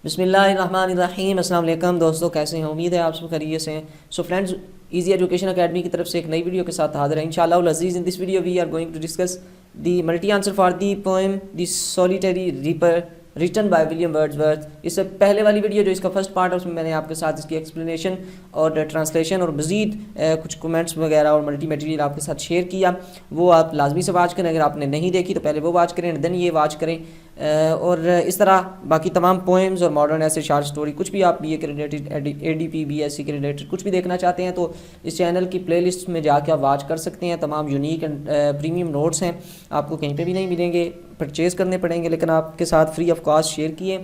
بسم اللہ الرحمن الرحیم. السلام علیکم دوستو، کیسے ہیں؟ امید ہے آپ سب خیریت سے ہیں. سو فرینڈز، ایزی ایجوکیشن اکیڈمی کی طرف سے ایک نئی ویڈیو کے ساتھ حاضر ہیں انشاءاللہ العزیز. In this video we are going to discuss the multi answer for the poem the solitary reaper written by William Wordsworth. اس سے پہلے والی ویڈیو جو اس کا فرسٹ پارٹ ہے، اس میں نے آپ کے ساتھ اس کی ایکسپلینیشن اور ٹرانسلیشن اور مزید کچھ کمنٹس وغیرہ اور ملٹی میٹیریل آپ کے ساتھ شیئر کیا. وہ آپ لازمی سے واچ کریں. اگر آپ نے نہیں دیکھی تو پہلے وہ واچ کریں دین یہ واچ کریں. اور اس طرح باقی تمام پوئمز اور ماڈرن ایسے شارٹ سٹوری کچھ بھی آپ بی اے کے related A D P B S C کے ریلیٹڈ کچھ بھی دیکھنا چاہتے ہیں تو اس چینل کی پلے لسٹ میں جا کے آپ واچ کر سکتے ہیں. تمام یونیک اینڈ پریمیم نوٹس ہیں، آپ کو کہیں پہ بھی نہیں ملیں گے، پرچیز کرنے پڑیں گے، لیکن آپ کے ساتھ فری آف کاسٹ شیئر کیے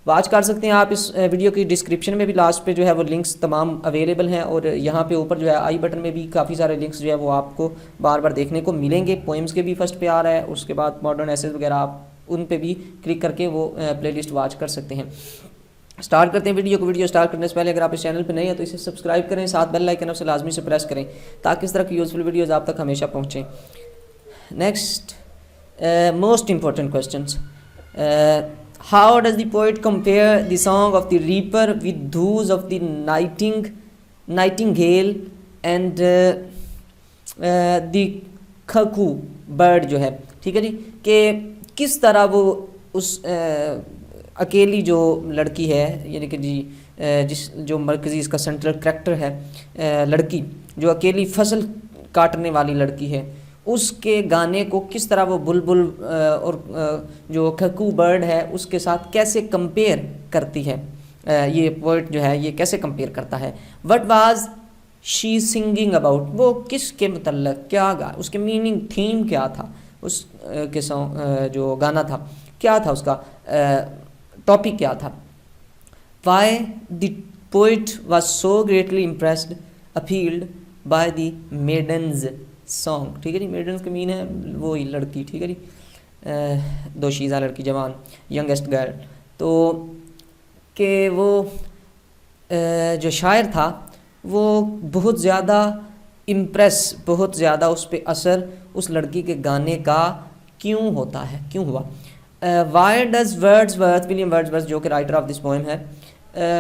واچ کر سکتے ہیں. آپ اس ویڈیو کی ڈسکرپشن میں بھی لاسٹ پہ جو ہے وہ لنکس تمام اویلیبل ہیں، اور یہاں پہ اوپر جو ہے آئی بٹن میں بھی کافی سارے لنکس جو ہے وہ آپ کو بار بار دیکھنے کو ملیں گے. پوئمز کے بھی فرسٹ پہ آ رہا ہے، اس کے بعد ماڈرن ایسیز وغیرہ آپ ان پہ بھی کلک کر کے وہ پلے لسٹ واچ کر سکتے ہیں. سٹارٹ کرتے ہیں ویڈیو کو. ویڈیو سٹارٹ کرنے سے پہلے اگر آپ اس چینل پہ نہیں ہیں تو اسے سبسکرائب کریں، ساتھ بیل آئیکن سے لازمی سے پریس کریں تاکہ اس طرح کی یوزفل ویڈیوز آپ تک ہمیشہ پہنچیں. Next most important questions. How does the poet compare the song of the reaper with those of the nightingale and the cuckoo bird جو ہے، ٹھیک ہے جی، کہ کس طرح وہ اس اکیلی جو لڑکی ہے، یعنی کہ جی جو مرکزی اس کا سینٹرل کریکٹر ہے، لڑکی جو اکیلی فصل کاٹنے والی لڑکی ہے، اس کے گانے کو کس طرح وہ بلبل اور جو کھکو برڈ ہے اس کے ساتھ کیسے کمپیئر کرتی ہے. یہ پوئٹ جو ہے یہ کیسے کمپیئر کرتا ہے. What was she singing about, وہ کس کے متعلق کیا گا، اس کے میننگ تھیم کیا تھا، اس کے جو گانا تھا کیا تھا، اس کا ٹاپک کیا تھا. Why the poet was so greatly impressed appealed by the maiden's song. ٹھیک ہے جی، میڈنز کا مین ہے وہی لڑکی، ٹھیک ہے جی، دوشیزہ لڑکی، جوان، ینگسٹ گرل. تو کہ وہ جو شاعر تھا وہ بہت زیادہ امپریس، بہت زیادہ اس پہ اثر اس لڑکی کے گانے کا کیوں ہوتا ہے، کیوں ہوا. Why does Wordsworth, William Wordsworth جو کہ رائٹر آف دس پوئم ہے،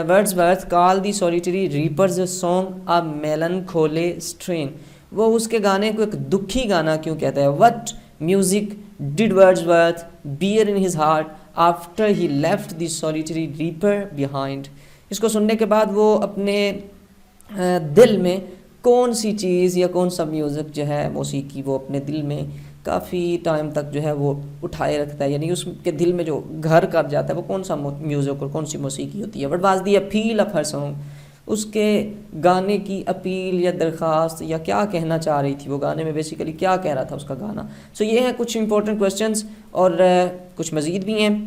ورڈزورتھ کال دی سولیٹری ریپرز سانگ اے میلنکھولے اسٹرین، وہ اس کے گانے کو ایک دکھی گانا کیوں کہتا ہے. What music did Wordsworth bear in his heart after he left the solitary reaper behind. اس کو سننے کے بعد وہ اپنے دل میں کون سی چیز یا کون سا میوزک جو ہے، موسیقی، وہ اپنے دل میں کافی ٹائم تک جو ہے وہ اٹھائے رکھتا ہے، یعنی اس کے دل میں جو گھر کر جاتا ہے وہ کون سا میوزک اور کون سی موسیقی ہوتی ہے. What was the appeal of her song, اس کے گانے کی اپیل یا درخواست یا کیا کہنا چاہ رہی تھی وہ گانے میں، بیسیکلی کیا کہہ رہا تھا اس کا گانا. سو یہ ہیں کچھ امپورٹنٹ کوسچنس، اور کچھ مزید بھی ہیں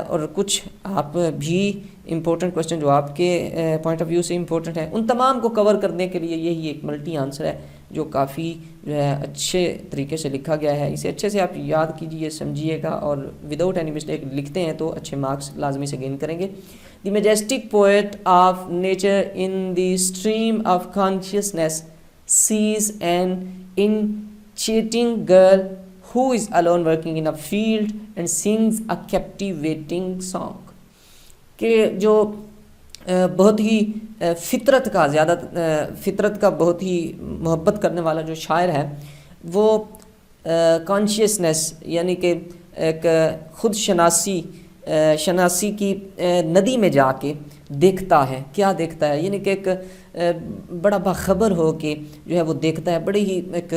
اور کچھ آپ بھی امپورٹنٹ کوسچن جو آپ کے پوائنٹ آف ویو سے امپورٹنٹ ہیں. ان تمام کو کور کرنے کے لیے یہی ایک ملٹی آنسر ہے جو کافی جو ہے اچھے طریقے سے لکھا گیا ہے. اسے اچھے سے آپ یاد کیجئے، سمجھیے گا، اور وداؤٹ اینی مسٹیک لکھتے ہیں تو اچھے مارکس لازمی سے گین کریں گے. The majestic poet of nature in the stream of consciousness sees an enchanting girl who is alone working in a field and sings a captivating song. کہ جو بہت ہی فطرت کا بہت ہی محبت کرنے والا جو شاعر ہے، وہ کانشیسنیس یعنی کہ ایک خود شناسی کی ندی میں جا کے دیکھتا ہے. کیا دیکھتا ہے، یعنی کہ ایک بڑا باخبر ہو کے جو ہے وہ دیکھتا ہے، بڑی ہی ایک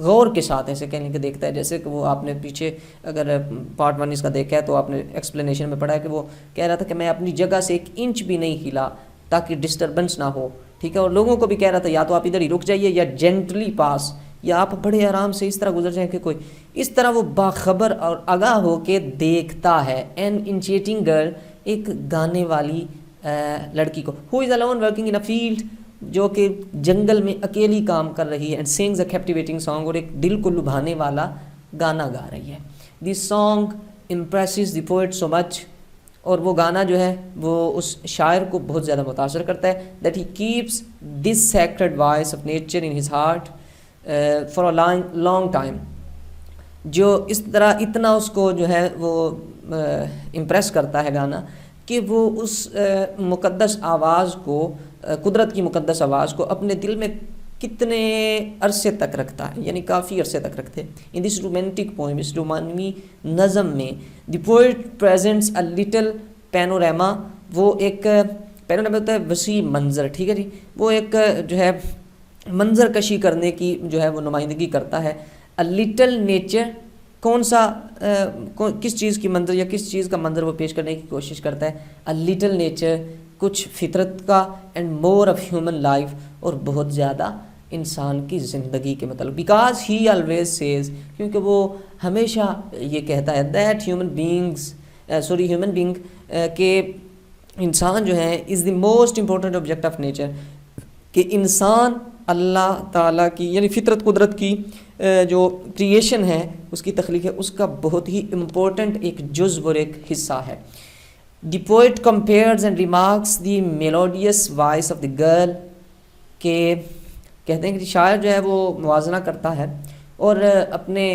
غور کے ساتھ ایسے کہنے کے دیکھتا ہے. جیسے کہ وہ آپ نے پیچھے اگر پارٹ 1 اس کا دیکھا ہے تو آپ نے ایکسپلینیشن میں پڑھا ہے کہ وہ کہہ رہا تھا کہ میں اپنی جگہ سے 1 انچ بھی نہیں ہلا تاکہ ڈسٹربنس نہ ہو، ٹھیک ہے، اور لوگوں کو بھی کہہ رہا تھا یا تو آپ ادھر ہی رک جائیے یا جینٹلی پاس، یا آپ بڑے آرام سے اس طرح گزر جائیں کہ کوئی اس طرح وہ باخبر اور آگاہ ہو کے دیکھتا ہے. این انچیٹنگ گرل، ایک گانے والی لڑکی کو. ہو از alone working in a field، جو کہ جنگل میں اکیلی کام کر رہی ہے. And sings a captivating song، اور ایک دل کو لبھانے والا گانا گا رہی ہے. دی song impresses the poet so much، اور وہ گانا جو ہے وہ اس شاعر کو بہت زیادہ متاثر کرتا ہے. that he keeps this sacred voice of nature in his heart for a long time، جو اس طرح اتنا اس کو جو ہے وہ امپریس کرتا ہے گانا کہ وہ اس مقدس آواز کو، قدرت کی مقدس آواز کو اپنے دل میں کتنے عرصے تک رکھتا ہے، یعنی کافی عرصے تک رکھتے ہیں۔ ان دس رومانٹک پوئم، اس رومانوی نظم میں، the poet presents a little panorama, وہ ایک پینوراما ہوتا ہے وسیع منظر، ٹھیک ہے جی، وہ ایک جو ہے منظر کشی کرنے کی جو ہے وہ نمائندگی کرتا ہے۔ اے لٹل نیچر، کون سا کس چیز کی منظر یا کس چیز کا منظر وہ پیش کرنے کی کوشش کرتا ہے؟ اے لٹل نیچر، کچھ فطرت کا، and more of human life, اور بہت زیادہ انسان کی زندگی کے متعلق، بیکاز ہی آلویز سیز، کیونکہ وہ ہمیشہ یہ کہتا ہے دیٹ ہیومن بینگ کہ انسان جو ہے is the most important object of nature, کہ انسان اللہ تعالیٰ کی یعنی فطرت قدرت کی جو کریشن ہے، اس کی تخلیق ہے، اس کا بہت ہی امپورٹنٹ ایک جزو اور ایک حصہ ہے۔ The poet compares and remarks the melodious voice of the girl, کہ کہتے ہیں کہ شاعر جو ہے وہ موازنہ کرتا ہے اور اپنے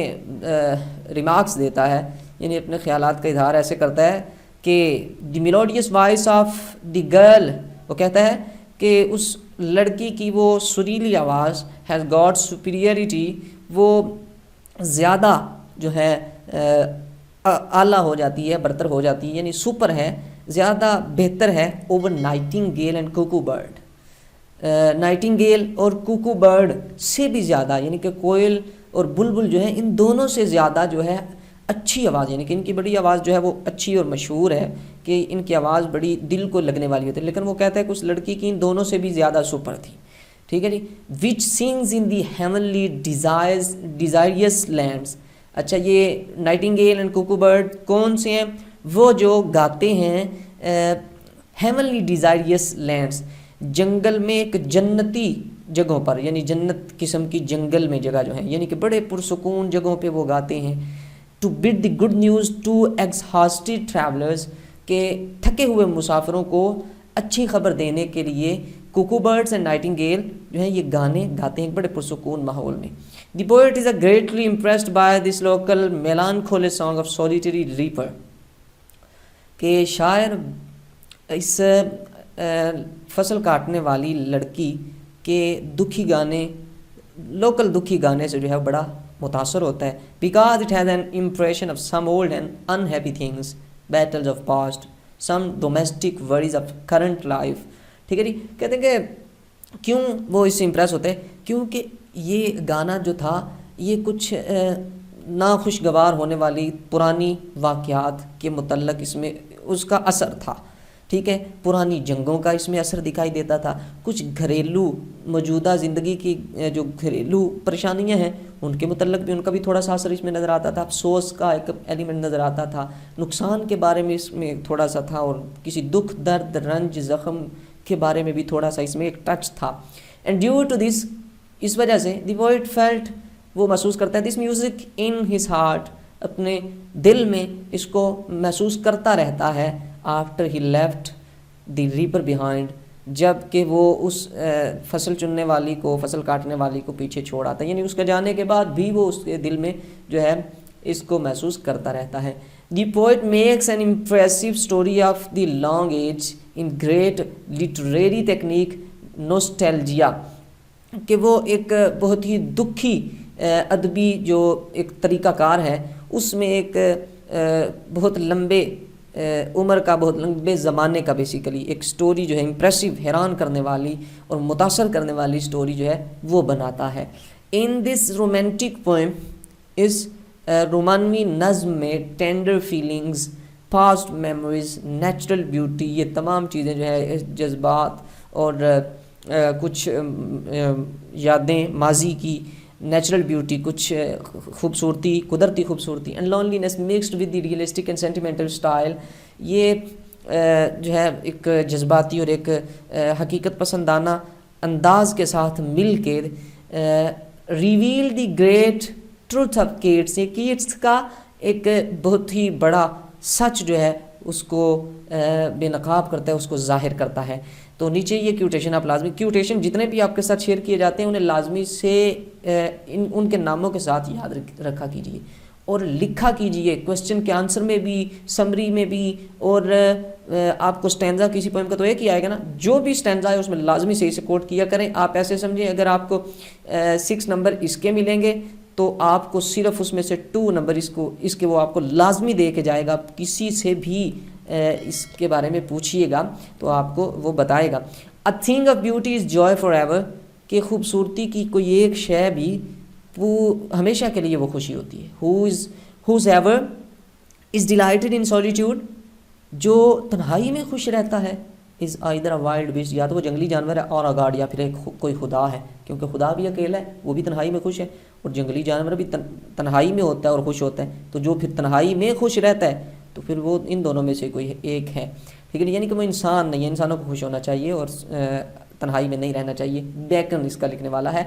ریمارکس دیتا ہے، یعنی اپنے خیالات کا اظہار ایسے کرتا ہے کہ the melodious voice of the girl, وہ کہتا ہے کہ اس لڑکی کی وہ سریلی آواز ہیز گاٹ سپیریئرٹی، وہ زیادہ جو ہے اعلیٰ ہو جاتی ہے، برتر ہو جاتی ہے، یعنی سپر ہے، زیادہ بہتر ہے over nightingale and cuckoo bird, nightingale اور کوکو برڈ سے بھی زیادہ، یعنی کہ کوئل اور بلبل جو ہے ان دونوں سے زیادہ جو ہے اچھی آواز، یعنی کہ ان کی بڑی آواز جو ہے وہ اچھی اور مشہور ہے کہ ان کی آواز بڑی دل کو لگنے والی ہوتی ہے، لیکن وہ کہتا ہے کہ اس لڑکی کی ان دونوں سے بھی زیادہ سپر تھی، ٹھیک ہے جی۔ وچ سنگز ان دی ہیونلی ڈیزائریس لینڈس، اچھا یہ نائٹنگیل اینڈ کوکو برڈ کون سے ہیں؟ وہ جو گاتے ہیں ہیونلی ڈیزائریس لینڈس، جنگل میں ایک جنتی جگہوں پر، یعنی جنت قسم کی جنگل میں جگہ جو ہے، یعنی کہ بڑے پرسکون جگہوں پہ وہ گاتے ہیں۔ To but the good news to exhausted travellers, کہ تھکے ہوئے مسافروں کو اچھی خبر دینے کے لیے کوکو برڈز اینڈ نائٹنگیل جو ہیں یہ گانے گاتے ہیں بڑے پرسکون ماحول میں۔ The poet is a greatly impressed by this local melancholy song of solitary reaper, کہ شاعر اس فصل کاٹنے والی لڑکی کے دکھی گانے، لوکل دکھی گانے سے جو ہے بڑا متاثر ہوتا ہے، because it has an impression of some old and unhappy things, Beatles of past, some domestic words of current life, ٹھیک ہے جی۔ کہتے ہیں کہ کیوں وہ اس سے امپریس ہوتے ہیں؟ کیونکہ یہ گانا جو تھا یہ کچھ ناخوشگوار ہونے والی پرانی واقعات کے متعلق اس میں اس کا اثر تھا، ٹھیک ہے، پرانی جنگوں کا اس میں اثر دکھائی دیتا تھا، کچھ گھریلو موجودہ زندگی کی جو گھریلو پریشانیاں ہیں ان کے متعلق بھی ان کا بھی تھوڑا سا اثر اس میں نظر آتا تھا، افسوس کا ایک ایلیمنٹ نظر آتا تھا، نقصان کے بارے میں اس میں تھوڑا سا تھا، اور کسی دکھ درد رنج زخم کے بارے میں بھی تھوڑا سا اس میں ایک ٹچ تھا۔ اینڈ ڈیو ٹو دس، اس وجہ سے دی پوئٹ فیلٹ، وہ محسوس کرتا ہے، this music in his heart, اپنے دل میں اس کو محسوس کرتا رہتا ہے، after he left the reaper behind, جب کہ وہ اس فصل چننے والی کو، فصل کاٹنے والی کو پیچھے چھوڑ آتا ہے، یعنی اس کے جانے کے بعد بھی وہ اس کے دل میں جو ہے اس کو محسوس کرتا رہتا ہے۔ The poet makes an impressive story of the long age in great literary technique nostalgia, کہ وہ ایک بہت ہی دکھی ادبی جو ایک طریقہ کار ہے، اس میں ایک بہت لمبے عمر کا، بہت لمبے زمانے کا بیسیکلی ایک سٹوری جو ہے امپریسو، حیران کرنے والی اور متاثر کرنے والی سٹوری جو ہے وہ بناتا ہے۔ ان دس رومانٹک پوئم، اس رومانوی نظم میں tender feelings, past memories, natural beauty, یہ تمام چیزیں جو ہے جذبات اور کچھ یادیں ماضی کی، نیچرل بیوٹی، کچھ خوبصورتی، قدرتی خوبصورتی، and loneliness mixed with the realistic and sentimental style, یہ جو ہے ایک جذباتی اور ایک حقیقت پسندانہ انداز کے ساتھ مل کے reveal the great truth of Keats, یہ کیٹس کا ایک بہت ہی بڑا سچ جو ہے اس کو بے نقاب کرتا ہے، اس کو ظاہر کرتا ہے۔ تو نیچے یہ کیوٹیشن آپ لازمی، کیوٹیشن جتنے بھی آپ کے ساتھ شیئر کیے جاتے ہیں انہیں لازمی سے ان کے ناموں کے ساتھ یاد رکھا کیجیے، اور لکھا کیجئے کویسچن کے آنسر میں بھی, سمری میں بھی. اور آپ کو سٹینزا کسی پوئم کا تو ایک ہی آئے گا نا, جو بھی سٹینزا ہے اس میں لازمی صحیح سے کوٹ کیا کریں. آپ ایسے سمجھیں اگر آپ کو 6 نمبر اس کے ملیں گے تو آپ کو صرف اس میں سے 2 نمبر اس کے وہ آپ کو لازمی دے کے جائے گا. کسی سے بھی اس کے بارے میں پوچھیے گا تو آپ کو وہ بتائے گا. A thing of beauty is joy forever, کہ خوبصورتی کی کوئی ایک شے بھی وہ ہمیشہ کے لیے وہ خوشی ہوتی ہے. Whosoever is delighted in solitude, جو تنہائی میں خوش رہتا ہے, is either a wild beast, یا تو وہ جنگلی جانور ہے, اور a god, یا پھر کوئی خدا ہے, کیونکہ خدا بھی اکیلا ہے, وہ بھی تنہائی میں خوش ہے, اور جنگلی جانور بھی تنہائی میں ہوتا ہے اور خوش ہوتا ہے. تو جو پھر تنہائی میں خوش رہتا ہے تو پھر وہ ان دونوں میں سے کوئی ایک ہے. ٹھیک ہے, یعنی کہ وہ انسان نہیں ہے, انسانوں کو خوش ہونا چاہیے اور تنہائی میں نہیں رہنا چاہیے. بیکن اس کا لکھنے والا ہے.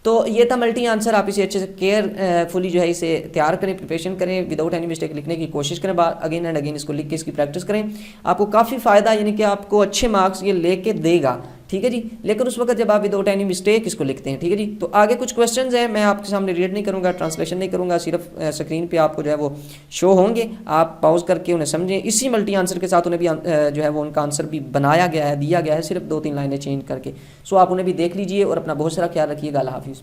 تو یہ تھا ملٹی آنسر. آپ اسے اچھے سے کیئرفلی جو ہے اسے تیار کریں, پریپریشن کریں, وداؤٹ اینی مسٹیک لکھنے کی کوشش کریں, اگین اینڈ اگین اس کو لکھ کے اس کی پریکٹس کریں. آپ کو کافی فائدہ, یعنی کہ آپ کو اچھے مارکس یہ لے کے دے گا. ٹھیک ہے جی, لیکن اس وقت جب آپ وداؤٹ اینی مسٹیک اس کو لکھتے ہیں. ٹھیک ہے جی, تو آگے کچھ کویسچنز ہیں, میں آپ کے سامنے ریڈ نہیں کروں گا, ٹرانسلیشن نہیں کروں گا, صرف اسکرین پہ آپ کو جو ہے وہ شو ہوں گے. آپ پاؤز کر کے انہیں سمجھیں. اسی ملٹی آنسر کے ساتھ انہیں بھی جو ہے وہ ان کا آنسر بھی بنایا گیا ہے, دیا گیا ہے, صرف 2-3 لائنیں چینج کر کے. سو آپ انہیں بھی دیکھ لیجئے اور اپنا بہت سارا خیال رکھیے گا. اللہ حافظ.